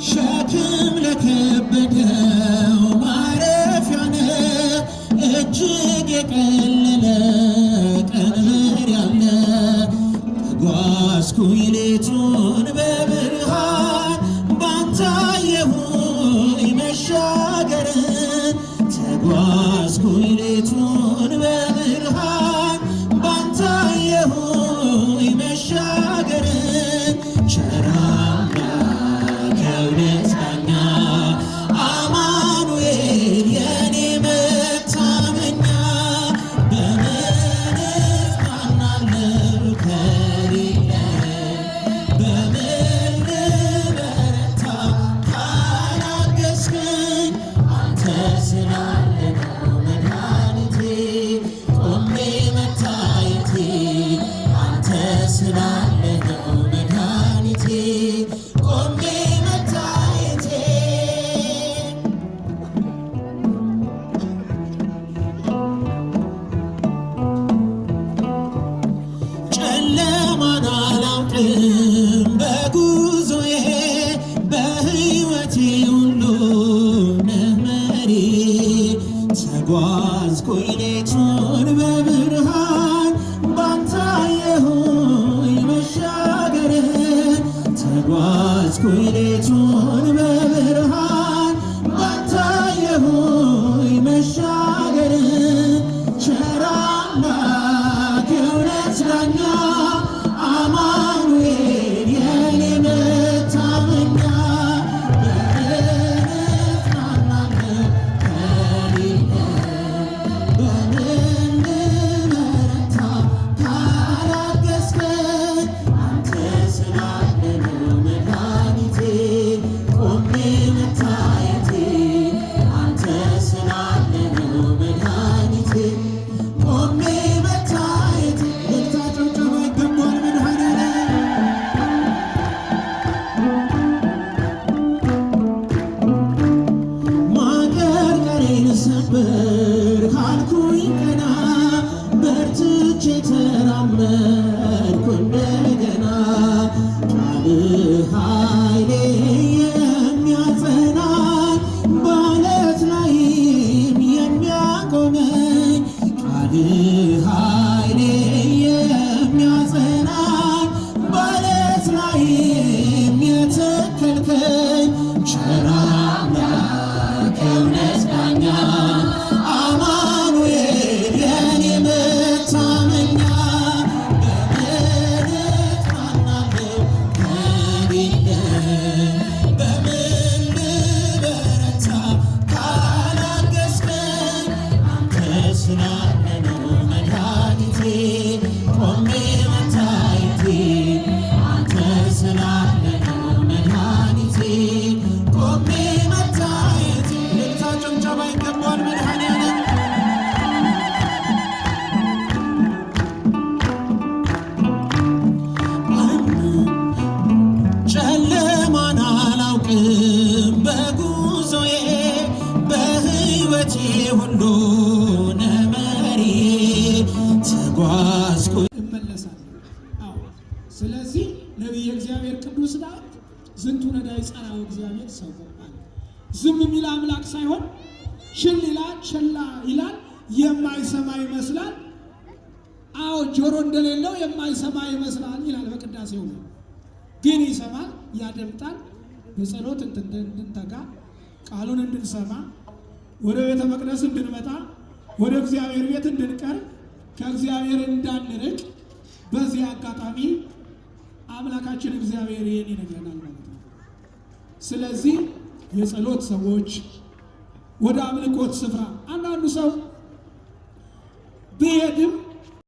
ሸክም ለከበደው ማረፊያ ነህ እጅግ የቀለለ ቀንበር ያለ ተጓዝኩኝ ሌቱን በብርሃን ባንተ አየሁኝ መሻገርን ተጓዝኩኝ ሌቱን በብርሃን ባንተ አየሁኝ መሻገርን ቸር አምላክ የእውነት ዳኛ አማኑኤል የኔ መታመኛ በምን እጽናናለሁ ከሌለህ በምን ልበረታ ካላገዝከኝ አንተ ስላለህ ነው መድኃኒቴ ቆሜ መታየቴ አንተ ስላለህ ነው መድኃኒቴ ቆሜ መታየቴ ጨለማን አላውቅም በጉዞዬ በሕይወቴ ሁሉ ነህ መሪ ተጓዝኩኝ ሌቱን በብርሃን ባንተ አየሁኝ መሻገርን ተጓዝኩኝ ሌቱን በብርሃን ባንተ አየሁኝ መሻገርን ቸር አምላክ የእውነት ዳኛ አማኑኤል የኔ መታመኛ በምን እጽናናለሁ ከሌለህ በምን ልበረታ ካላገዝከኝ አንተ ስላለህ ነው መድኃኒቴ ቆሜ መታየቴ አንተ ስላለህ ነው መድኃኒቴ ቆሜ መታየቴ ልታጨብጨባ ይገባል መድኃኔዓለም ማቀርቀሬን ሰበር ካልኩኝ ቀና በርትቼ ተራመድኩ እንደገና ቃልህ ኃይሌ የሚያጸናኝ በዓለት ላይም የሚያቆመኝ ቃልህ ኃይሌ የሚያጸናኝ በዓለት ላይም የተከልከኝ ቸር አምላክ የእውነት ዳኛ አማኑኤል የኔ መታመኛ በምን እጽናናለሁ ከሌለህ በምን ልበረታ ካላገዝከኝ አንተ ስላለህ ነው መድኃኒቴ ቆሜ መታየቴ አንተ ስላለህ ነው መድኃኒቴ ቆሜ መታየቴ ልልታ ጭብጨባ ይገባዋል መድኃኔዓለም ጨለማን አላውቅም በጉዞዬ በሕይወቴ ሁሉ ነህ መሪ ተጓዝኩኝ እመለሳለሁ። አዎ ስለዚህ ነቢየ እግዚአብሔር ቅዱስ ዳዊት ዝንቱ ነዳይ ጸራው እግዚአብሔር ሰው አለ። ዝም የሚል አምላክ ሳይሆን ችል ይላል፣ ቸላ ይላል፣ የማይሰማ ይመስላል። አዎ ጆሮ እንደሌለው የማይሰማ ይመስላል ይላል በቅዳሴው ላይ። ግን ይሰማል፣ ያደምጣል። በጸሎት እንድንተጋ ቃሉን እንድንሰማ ወደ ቤተ መቅደስ እንድንመጣ ወደ እግዚአብሔር ቤት እንድንቀርብ ከእግዚአብሔር እንዳንርቅ በዚህ አጋጣሚ አምላካችን እግዚአብሔር ይህን ይነግረናል ማለት ነው። ስለዚህ የጸሎት ሰዎች ወደ አምልኮት ስፍራ አንዳንዱ ሰው ቢሄድም